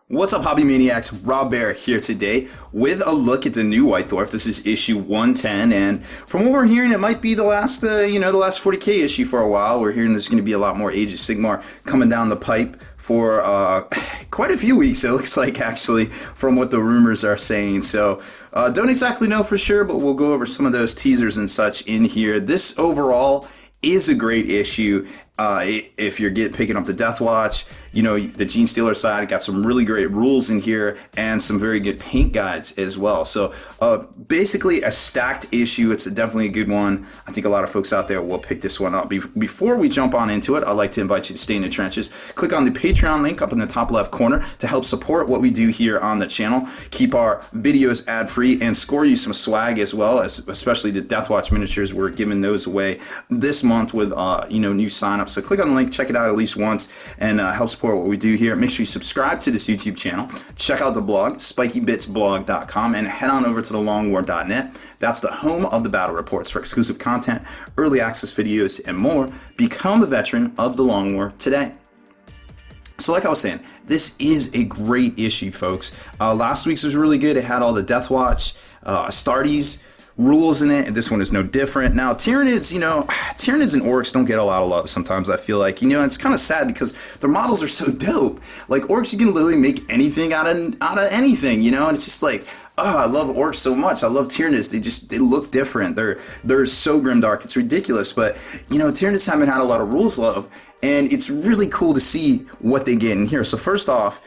What's up, Hobby Maniacs? Rob Bear here today with a look at the new White Dwarf. This is issue 110, and from what we're hearing, it might be the last, the last 40K issue for a while. We're hearing there's going to be a lot more Age of Sigmar coming down the pipe for quite a few weeks. It looks like, actually, from what the rumors are saying. So don't exactly know for sure, but we'll go over some of those teasers and such in here. This overall is a great issue. If you're picking up the Death Watch, the Genestealer side got some really great rules in here and some very good paint guides as well. So basically a stacked issue. It's definitely a good one. I think a lot of folks out there will pick this one up. Before we jump on into it, I'd like to invite you to stay in the trenches. Click on the Patreon link up in the top left corner to help support what we do here on the channel. Keep our videos ad-free and score you some swag as well, especially the Death Watch miniatures. We're giving those away this month with new signups. So click on the link, check it out at least once, and help support what we do here. Make sure you subscribe to this YouTube channel. Check out the blog, spikybitsblog.com, and head on over to thelongwar.net. That's the home of the battle reports for exclusive content, early access videos, and more. Become a veteran of the Long War today. So like I was saying, this is a great issue, folks. Last week's was really good. It had all the Death Watch, Astartes rules in it, and this one is no different. Now, Tyranids, Tyranids and Orcs don't get a lot of love sometimes, I feel like. It's kind of sad because their models are so dope. Like, Orcs, you can literally make anything out of anything, and it's just like, oh, I love Orcs so much. I love Tyranids. They look different. They're so grimdark. It's ridiculous. But, Tyranids haven't had a lot of rules love, and it's really cool to see what they get in here. So first off,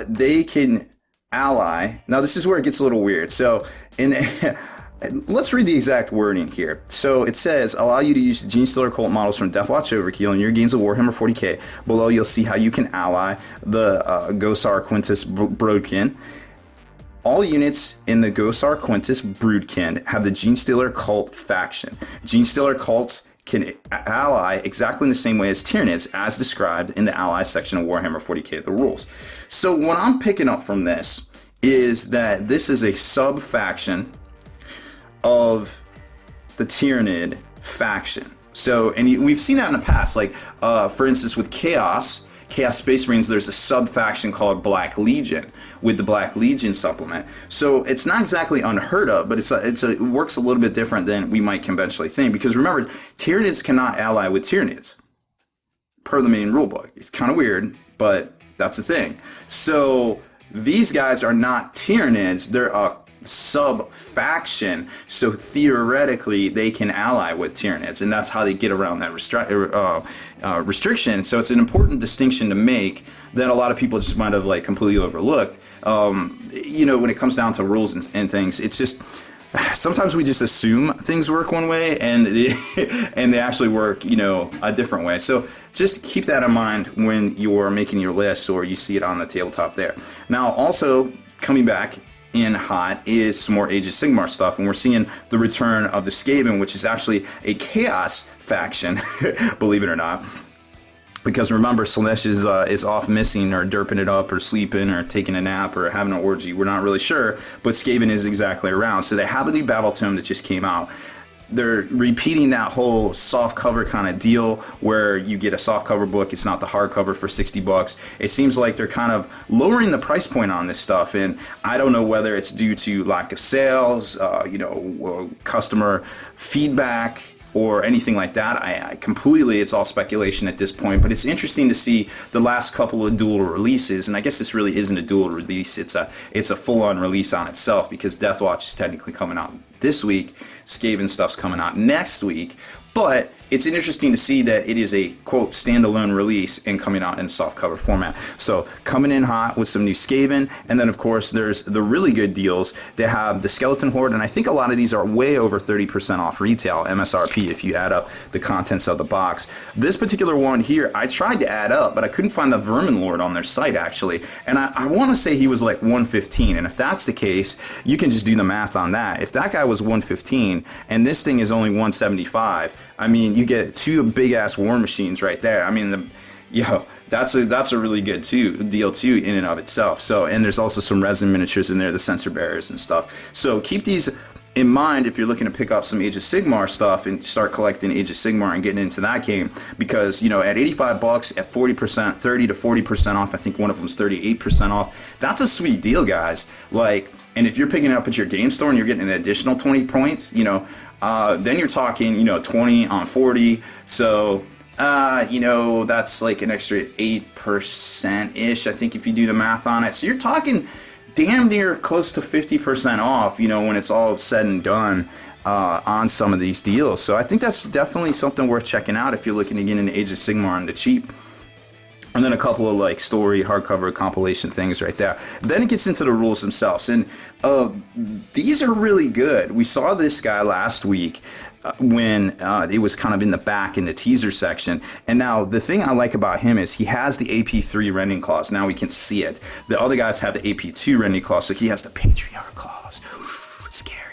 they can ally. Now, this is where it gets a little weird. So, let's read the exact wording here. So it says, allow you to use the Genestealer Cult models from Deathwatch Overkill in your games of Warhammer 40k. Below, you'll see how you can ally the Gosar Quintus Broodkin. All units in the Gosar Quintus Broodkin have the Genestealer Cult faction. Genestealer Cults can ally exactly in the same way as Tyranids, as described in the ally section of Warhammer 40k, the rules. So what I'm picking up from this is that this is a sub-faction of the Tyranid faction. So, and we've seen that in the past, like, for instance, with Chaos Space Marines, there's a sub-faction called Black Legion with the Black Legion supplement. So it's not exactly unheard of, but it works a little bit different than we might conventionally think, because remember, Tyranids cannot ally with Tyranids per the main rulebook. It's kind of weird, but that's the thing. So these guys are not Tyranids, they're a sub-faction, so theoretically they can ally with Tyranids, and that's how they get around that restriction. So it's an important distinction to make that a lot of people just might have completely overlooked. When it comes down to rules and things, it's just sometimes we just assume things work one way and they actually work a different way. So just keep that in mind when you're making your list or you see it on the tabletop there. Now, also coming back in hot is some more Age of Sigmar stuff, and we're seeing the return of the Skaven, which is actually a Chaos faction, believe it or not. Because remember, Slaanesh is off missing or derping it up or sleeping or taking a nap or having an orgy. We're not really sure, but Skaven is exactly around. So they have a new battle tome that just came out. They're repeating that whole soft cover kind of deal where you get a soft cover book. It's not the hardcover for $60. It seems like they're kind of lowering the price point on this stuff, and I don't know whether it's due to lack of sales, customer feedback, or anything like that. I completely, it's all speculation at this point, but it's interesting to see the last couple of dual releases, and I guess this really isn't a dual release, it's a full-on release on itself, because Deathwatch is technically coming out this week, Skaven stuff's coming out next week, but it's interesting to see that it is a, quote, standalone release and coming out in softcover format. So coming in hot with some new Skaven, and then of course there's the really good deals. They have the Skeleton Horde, and I think a lot of these are way over 30% off retail, MSRP, if you add up the contents of the box. This particular one here, I tried to add up, but I couldn't find the Vermin Lord on their site, actually. And I want to say he was like 115, and if that's the case, you can just do the math on that. If that guy was 115, and this thing is only 175, I mean, you get two big ass war machines right there. I mean, that's a really good deal too in and of itself. So, and there's also some resin miniatures in there, the sensor bearers and stuff. So keep these in mind if you're looking to pick up some Age of Sigmar stuff and start collecting Age of Sigmar and getting into that game, because you know at $85 at 40%, 30 to 40% off. I think one of them's 38% off. That's a sweet deal, guys. Like, and if you're picking it up at your game store and you're getting an additional 20 points, you know, then you're talking, you know, 20 on 40. So you know, that's like an extra 8% ish, I think, if you do the math on it. So you're talking damn near close to 50% off, you know, when it's all said and done on some of these deals. So I think that's definitely something worth checking out if you're looking to get into Age of Sigmar on the cheap. And then a couple of like story, hardcover, compilation things right there. Then it gets into the rules themselves. And these are really good. We saw this guy last week when it was kind of in the back in the teaser section. And now the thing I like about him is he has the AP3 rending clause. Now we can see it. The other guys have the AP2 rending clause, so he has the Patriarch clause. Scary.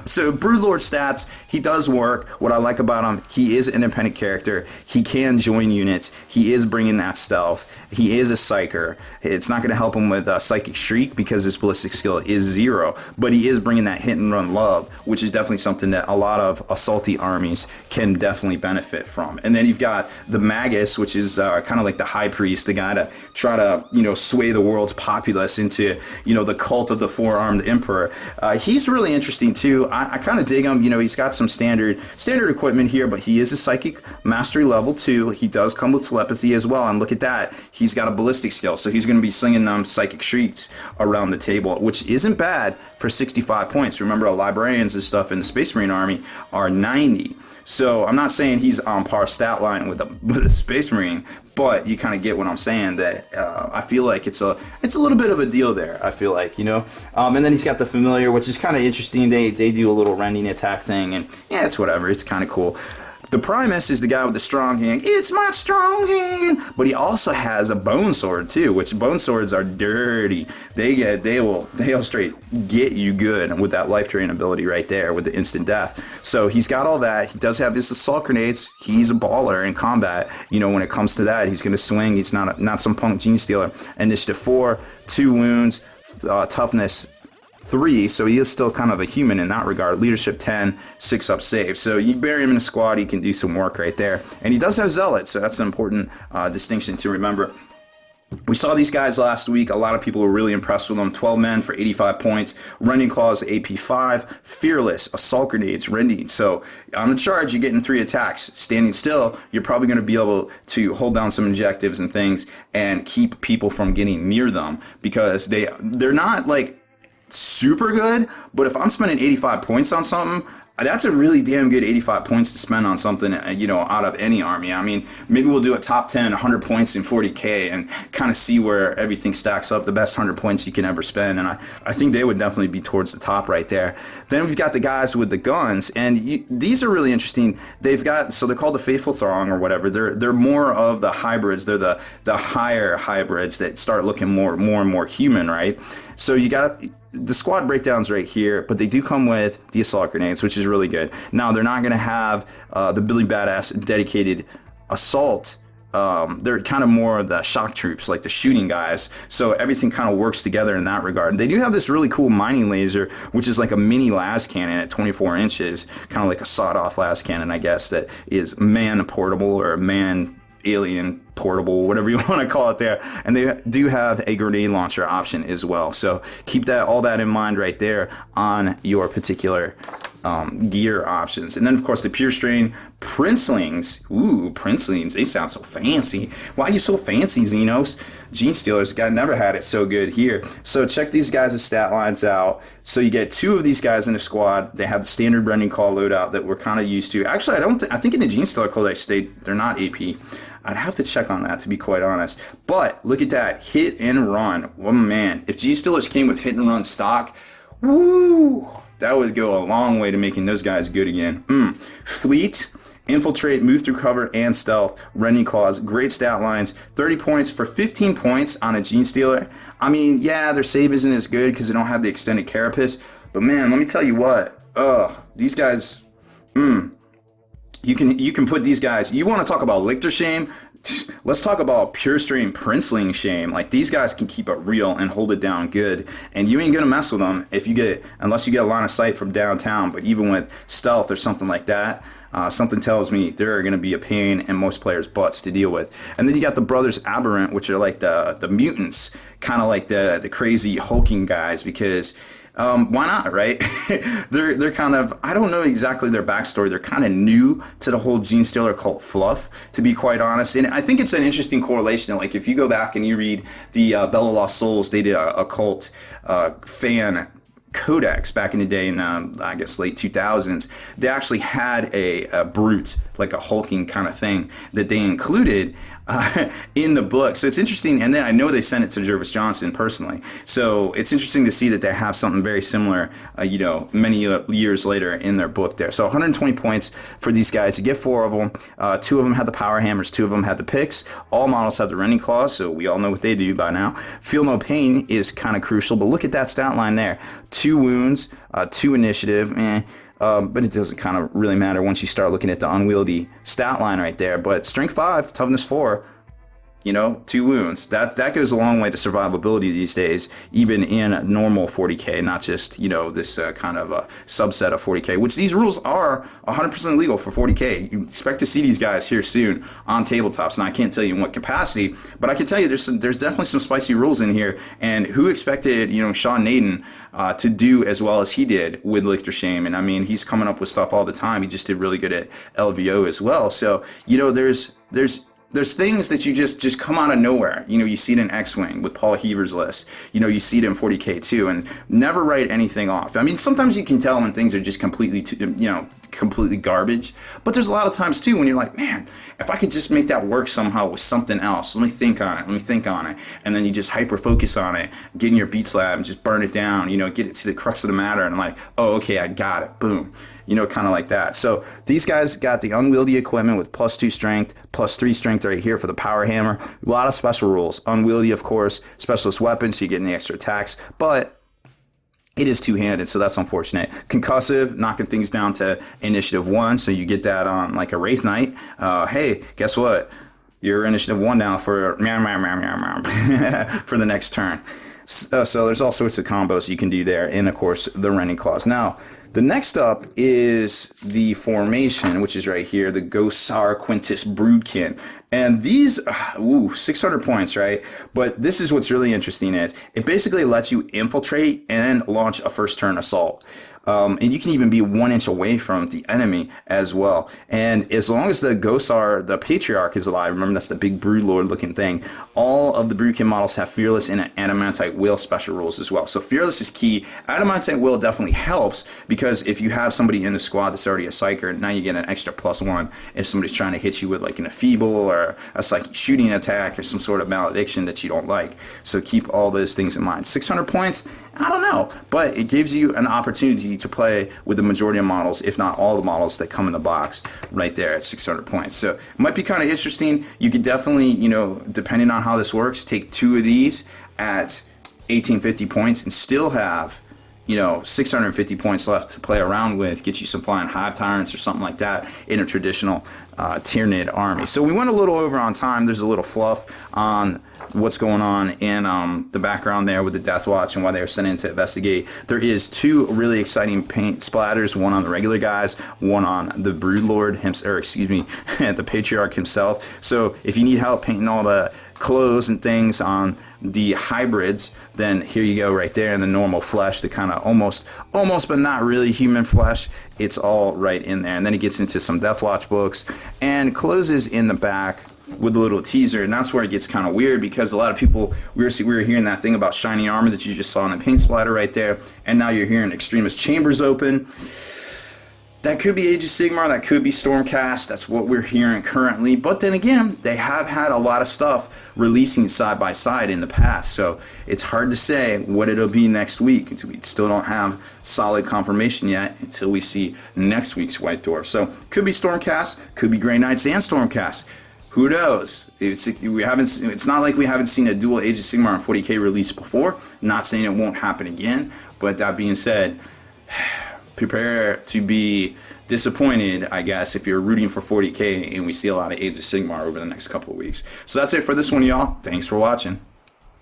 So Broodlord stats, he does work. What I like about him, he is an independent character. He can join units. He is bringing that stealth. He is a psyker. It's not going to help him with Psychic Shriek because his ballistic skill is 0, but he is bringing that hit and run love, which is definitely something that a lot of assaulty armies can definitely benefit from. And then you've got the Magus, which is kind of like the high priest, the guy to try to, you know, sway the world's populace into, you know, the cult of the four-armed emperor. He's really interesting too. I kind of dig him. You know, he's got some standard equipment here, but he is a psychic mastery level 2. He does come with telepathy as well, and look at that, he's got a ballistic skill, so he's going to be slinging them psychic shrieks around the table, which isn't bad for 65 points. Remember, librarians and stuff in the Space Marine army are 90, so I'm not saying he's on par stat line with a Space Marine, but you kind of get what I'm saying, that I feel like it's a little bit of a deal there, I feel like, you know. And then he's got the Familiar, which is kind of interesting. They do a little rending attack thing, and yeah, it's whatever. It's kind of cool. The Primus is the guy with the strong hand. It's my strong hand. But he also has a bone sword too, which bone swords are dirty. They'll straight get you good with that life drain ability right there with the instant death. So he's got all that. He does have his assault grenades. He's a baller in combat. You know, when it comes to that, he's going to swing. He's not some punk Genestealer. Initiative 4, 2 wounds, toughness 3, so he is still kind of a human in that regard. Leadership 10, 6 up save. So you bury him in a squad, he can do some work right there. And he does have Zealot, so that's an important distinction to remember. We saw these guys last week. A lot of people were really impressed with them. 12 men for 85 points. Rending Claws, AP 5. Fearless, Assault Grenades, Rending. So on the charge, you're getting 3 attacks. Standing still, you're probably going to be able to hold down some injectives and things and keep people from getting near them, because they're not like super good, but if I'm spending 85 points on something, that's a really damn good 85 points to spend on something, you know, out of any army. I mean, maybe we'll do a top 10, 100 points in 40K and kind of see where everything stacks up, the best 100 points you can ever spend, and I think they would definitely be towards the top right there. Then we've got the guys with the guns, and these are really interesting. They've got, so they're called the Faithful Throng or whatever. They're more of the hybrids. They're the higher hybrids that start looking more and more human, right? So you got the squad breakdowns right here, but they do come with the assault grenades, which is really good. Now, they're not going to have the Billy Badass dedicated assault. They're kind of more of the shock troops, like the shooting guys. So everything kind of works together in that regard. They do have this really cool mining laser, which is like a mini las cannon at 24 inches, kind of like a sawed-off las cannon, I guess, that is man-portable or man-alien portable, whatever you want to call it there. And they do have a grenade launcher option as well. So keep all that in mind right there on your particular gear options. And then, of course, the Pure Strain Princelings. Ooh, Princelings. They sound so fancy. Why are you so fancy, Xenos? Genestealers, guy never had it so good here. So check these guys' stat lines out. So you get 2 of these guys in a squad. They have the standard Rending Call loadout that we're kind of used to. Actually, I think in the Genestealer Cult they're not AP. I'd have to check on that, to be quite honest. But look at that. Hit and run. Oh, man. If Genestealers came with hit and run stock, woo, that would go a long way to making those guys good again. Fleet, Infiltrate, Move Through Cover, and Stealth. Rending Claws. Great stat lines. 30 points for 15 points on a Genestealer. I mean, yeah, their save isn't as good because they don't have the extended carapace. But, man, let me tell you what. These guys, You can put these guys, you want to talk about Lictor Shame? let's talk about pure strain princeling shame. Like, these guys can keep it real and hold it down good, and you ain't gonna mess with them unless you get a line of sight from downtown. But even with stealth or something like that, something tells me they're going to be a pain in most players' butts to deal with. And then you got the Brothers Aberrant, which are like the mutants, kind of like the crazy hulking guys, because why not, right? they're kind of, I don't know exactly their backstory. They're kind of new to the whole Genestealer Cult fluff, to be quite honest. And I think it's an interesting correlation. Like, if you go back and you read the Bella Lost Souls, they did a cult fan codex back in the day in I guess late 2000s. They actually had a brute, like a hulking kind of thing, that they included in the book. So it's interesting, and then I know they sent it to Jervis Johnson personally. So it's interesting to see that they have something very similar, many years later in their book there. So 120 points for these guys. You get 4 of them. 2 of them have the power hammers, 2 of them have the picks. All models have the rending claws, so we all know what they do by now. Feel no pain is kind of crucial, but look at that stat line there. 2 wounds, 2 initiative, but it doesn't kind of really matter once you start looking at the unwieldy stat line right there. But strength 5, toughness 4, 2 wounds. That goes a long way to survivability these days, even in normal 40k, not just, this kind of a subset of 40k, which these rules are 100% legal for 40k. You expect to see these guys here soon on tabletops, and I can't tell you in what capacity, but I can tell you there's definitely some spicy rules in here, and who expected, Sean Naden to do as well as he did with Lichter Shame? And I mean, he's coming up with stuff all the time. He just did really good at LVO as well. So, there's things that you just come out of nowhere. You see it in X-Wing with Paul Heaver's list. You see it in 40K too, and never write anything off. I mean, sometimes you can tell when things are just completely garbage. But there's a lot of times too when you're like, man, if I could just make that work somehow with something else, let me think on it. And then you just hyper focus on it, get in your Beats Lab and just burn it down, get it to the crux of the matter, and like, oh, okay, I got it, boom. Kind of like that. So these guys got the unwieldy equipment with +2 strength, +3 strength right here for the power hammer. A lot of special rules. Unwieldy, of course, specialist weapons, so you get any extra attacks, but it is two-handed, so that's unfortunate. Concussive, knocking things down to initiative 1, so you get that on like a Wraith Knight. Hey, guess what? You're initiative 1 now for for the next turn. So there's all sorts of combos you can do there, and of course the Rending Claws. Now, the next up is the formation, which is right here, the Gosar Quintus Broodkin. And these, 600 points, right? But this is what's really interesting is it basically lets you infiltrate and launch a first turn assault. And you can even be 1 inch away from the enemy as well. And as long as the Gosar, the Patriarch, is alive, remember that's the big Broodlord looking thing, all of the Broodkin models have Fearless and Adamantite Will special rules as well. So Fearless is key. Adamantite Will definitely helps, because if you have somebody in the squad that's already a Psyker, now you get an extra +1 if somebody's trying to hit you with like an Enfeeble or a psychic shooting attack or some sort of malediction that you don't like. So keep all those things in mind. 600 points, I don't know, but it gives you an opportunity to play with the majority of models, if not all the models that come in the box right there at 600 points. So it might be kind of interesting. You could definitely, depending on how this works, take 2 of these at 1850 points and still have 650 points left to play around with, get you some Flying Hive Tyrants or something like that in a traditional Tyranid army. So we went a little over on time. There's a little fluff on what's going on in the background there with the Death Watch and why they were sent in to investigate. There is 2 really exciting paint splatters, one on the regular guys, one on the Broodlord, the Patriarch himself. So if you need help painting all the clothes and things on the hybrids, then here you go right there in the normal flesh, the kind of almost but not really human flesh. It's all right in there. And then it gets into some Death Watch books and closes in the back with a little teaser, and that's where it gets kind of weird, because a lot of people, we were hearing that thing about shiny armor that you just saw in the paint splatter right there, and now you're hearing Extremist Chambers open. That could be Age of Sigmar, that could be Stormcast, that's what we're hearing currently. But then again, they have had a lot of stuff releasing side by side in the past, so it's hard to say what it'll be next week. We still don't have solid confirmation yet until we see next week's White Dwarf. So could be Stormcast, could be Grey Knights and Stormcast. Who knows? It's not like we haven't seen a dual Age of Sigmar and 40k release before. Not saying it won't happen again, but that being said, prepare to be disappointed, I guess, if you're rooting for 40k and we see a lot of Age of Sigmar over the next couple of weeks. So that's it for this one, y'all. Thanks for watching.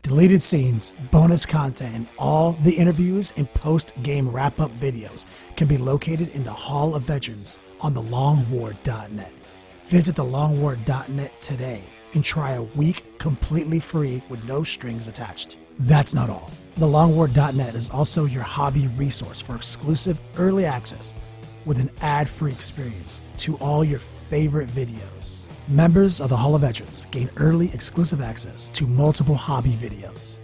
Deleted scenes, bonus content, and all the interviews and post-game wrap-up videos can be located in the Hall of Veterans on thelongwar.net. Visit thelongwar.net today and try a week completely free with no strings attached. That's not all. Thelongwar.net is also your hobby resource for exclusive early access with an ad-free experience to all your favorite videos. Members of the Hall of Veterans gain early exclusive access to multiple hobby videos.